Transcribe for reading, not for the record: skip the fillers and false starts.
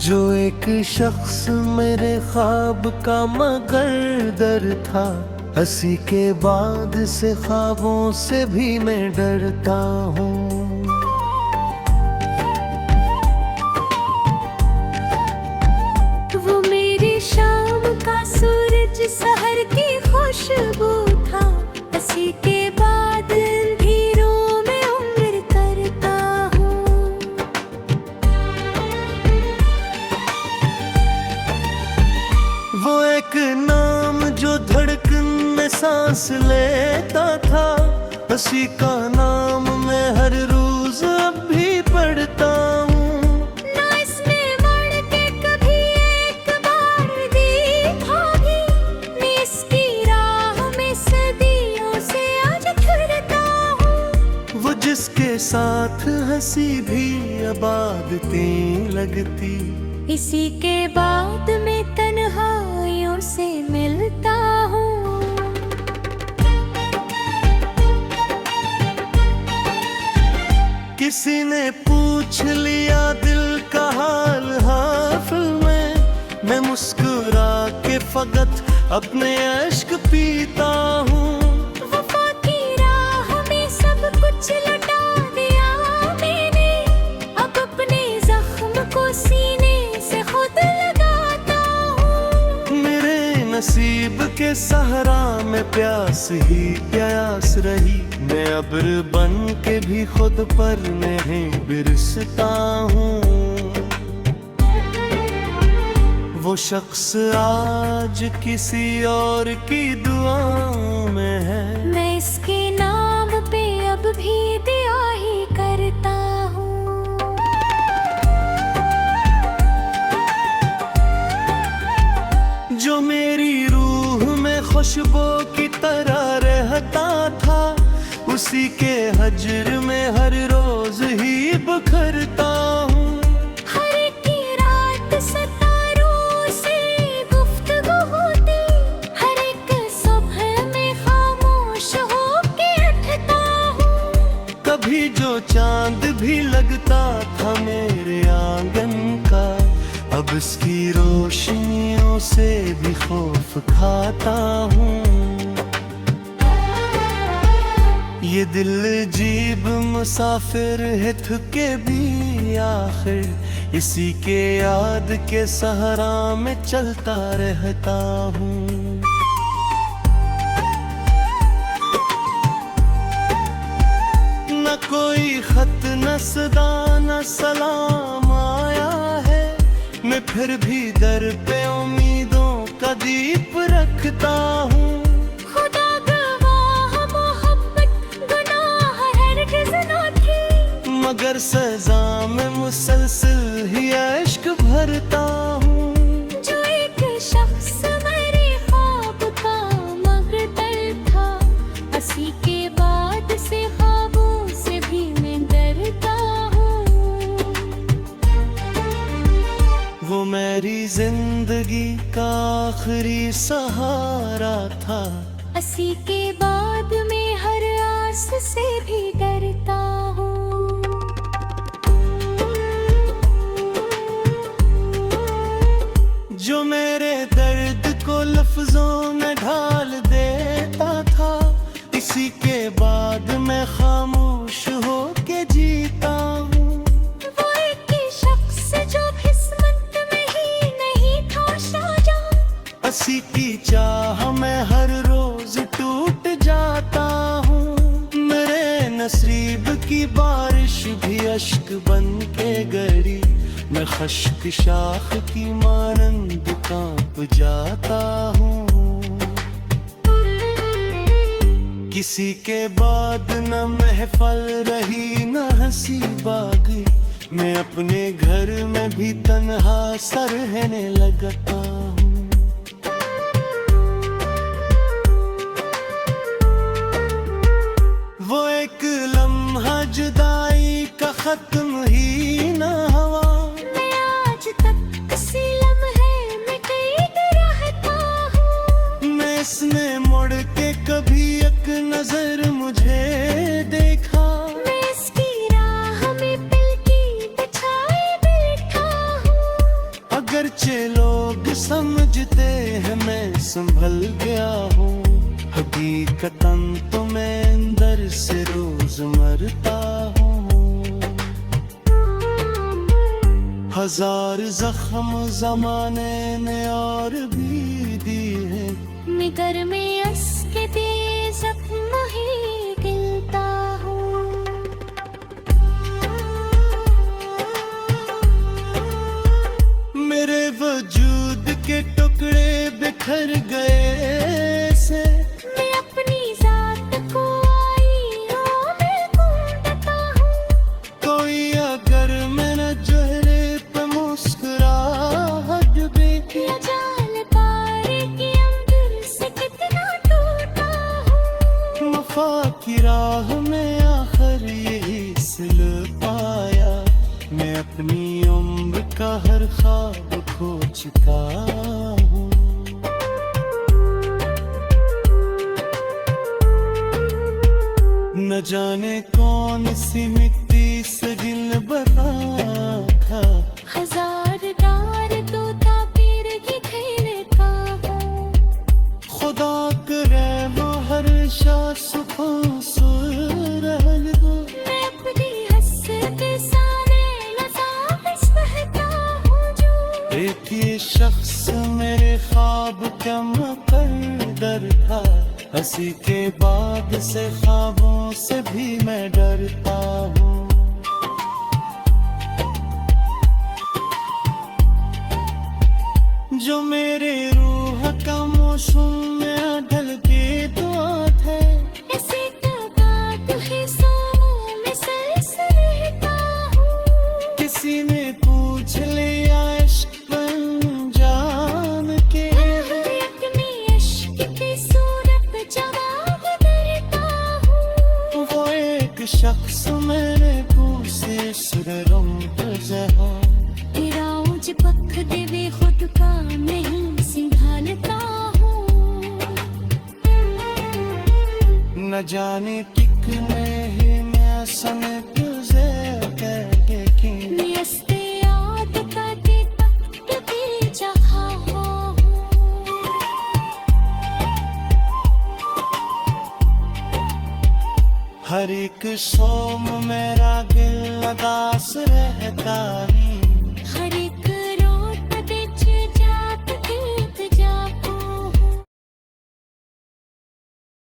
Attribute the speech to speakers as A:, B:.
A: जो एक शख्स मेरे ख्वाब का मगर दर था, हंसी के बाद से ख्वाबों से भी मैं डरता हूँ।
B: वो मेरी शाम का सूरज सहर की खुशबू था, हंसी के बाद अंधेरों में उम्र करता हूँ।
A: वो एक नाम जो धड़कन में सांस लेता था, हंसी का नाम मैं हर रोज अब भी पढ़ता हूँ।
B: ना इसमें मुड़ के कभी एक बार देखा भी, मैं इसकी राह में सदियों से आज फिरता हूँ।
A: वो जिसके साथ हंसी भी आबादतें लगती,
B: इसी के बाद मैं तन्हाइयों से मिलता हूँ।
A: किसी ने पूछ लिया दिल का हाल हाफिल में, मैं मुस्कुरा के फकत अपने अश्क पीता हूँ।
B: वफा की राह में सब कुछ लुटा दिया मैंने, अब अपने जख्म को सीने से खुद लगाता हूँ।
A: मेरे नसीब के सहरा में प्यास ही प्यास रही, मैं अब्र बन के भी खुद पर नहीं बिरसता हूँ। वो शख्स आज किसी और की दुआओं में है,
B: मैं इसके नाम पे अब भी दुआ ही करता हूँ।
A: जो मेरी रूह में खुशबू की तरह रहता था, उसी के हजर में हर रोज ही बखरता हूँ।
B: हर एक रात सितारों से गुफ्तगू होती, हर एक सुबह में खामोश होके उठता हूँ।
A: कभी जो चांद भी लगता था मेरे आंगन का, अब इसकी रोशनियों से भी खौफ खाता हूँ। ये दिल जीब मुसाफिर है थके भी आखिर, इसी के याद के सहारा में चलता रहता हूँ। न कोई खत न सदा न सलाम आया है, मैं फिर भी दर पे उम्मीदों का दीप रखता हूँ।
B: खुदा गवाह मोहब्बत गुनाह हरगिज़ न थी,
A: मगर सजा में मुसलसल ही अश्क भरता हूँ।
B: जो एक शख्स मेरे ख्वाब का मगर था, हंसी के बाद से ख्वाबों से भी मैं डरता हूँ।
A: वो मेरी जिंदगी का आखिरी सहारा था,
B: हंसी के बाद मैं हर आस से भी डरता हूँ।
A: जो मेरे दर्द को लफ्जों में ढाल देता था, इसी के बाद मैं खामोश होके जीता हूँ।
B: वो एक शख्स जो किस्मत में ही नहीं था शाहजहां,
A: हंसी की चाह में हर रोज टूट जाता हूँ। मेरे नसीब की बारिश भी अश्क बन के गड़ी, मैं खश्क शाख की मानंद कांप जाता हूँ। किसी के बाद न महफल रही न हंसी बागी, मैं अपने घर में भी तन्हा सा रहने लगता हूँ। वो एक लम्हा जुदाई का खत्म ही न हुआ,
B: मैं आज तक इसी लम्हे में कैद रहता हूँ।
A: मैं इसने मुड़ के कभी एक नजर मुझे देखा,
B: मैं इसकी राह में पिल की बिछाए बैठा हूँ।
A: संभल गया हूँ। हकीकतन तो मैं अंदर से रोज मरता हूँ। हजार जख्म जमाने ने और भी दिए,
B: मगर मैं उसके दिए जख्म ही गिलता हूँ।
A: मेरे वजूद के टुकड़े बिखर गए से,
B: मैं अपनी जात को आईनों में घूमता हूँ।
A: कोई अगर मेरे चेहरे पे मुस्कुराहट भी,
B: न जान पारे कि अंदर से कितना टूटा हूँ।
A: वफा की राह में आखिर यही सिल पाया। मैं अपनी उम्र का हर ख्वाब खो चुका हूँ। न जाने कौन सी मिट्टी से दिल बना था।
B: हजार डार तो था पीर की खेल का हूँ।
A: खुदा करे वो हर शाह सुकून सुरहल हो।
B: मैं अपनी हसरत सारे लज़ाइश बहता हूँ जो।
A: एक ये शख्स मेरे ख्वाब का मुकद्दर था। हंसी के बाद से ख्वाबों से भी मैं डरता हूँ। जो मेरे रूह का मौसम में ढल के दुआ थे,
B: ऐसे तादाद है सोनों में सरसरता हूँ।
A: किसी ने पूछ लिया इश्क अनजान के,
B: अपने इश्क की सूरत जवाब देता हूँ।
A: वो एक शख्स मेरे पूछे सुररंग जहाँ,
B: तेरा उज पख देवे खुद का नहीं संभालता हूँ।
A: न जाने कितने ही मैं समय तुझे कह के
B: नियस्ते याद करते तख्त पे जहाँ हूँ।
A: हर एक सोम मेरा दिल उदास रहता ही।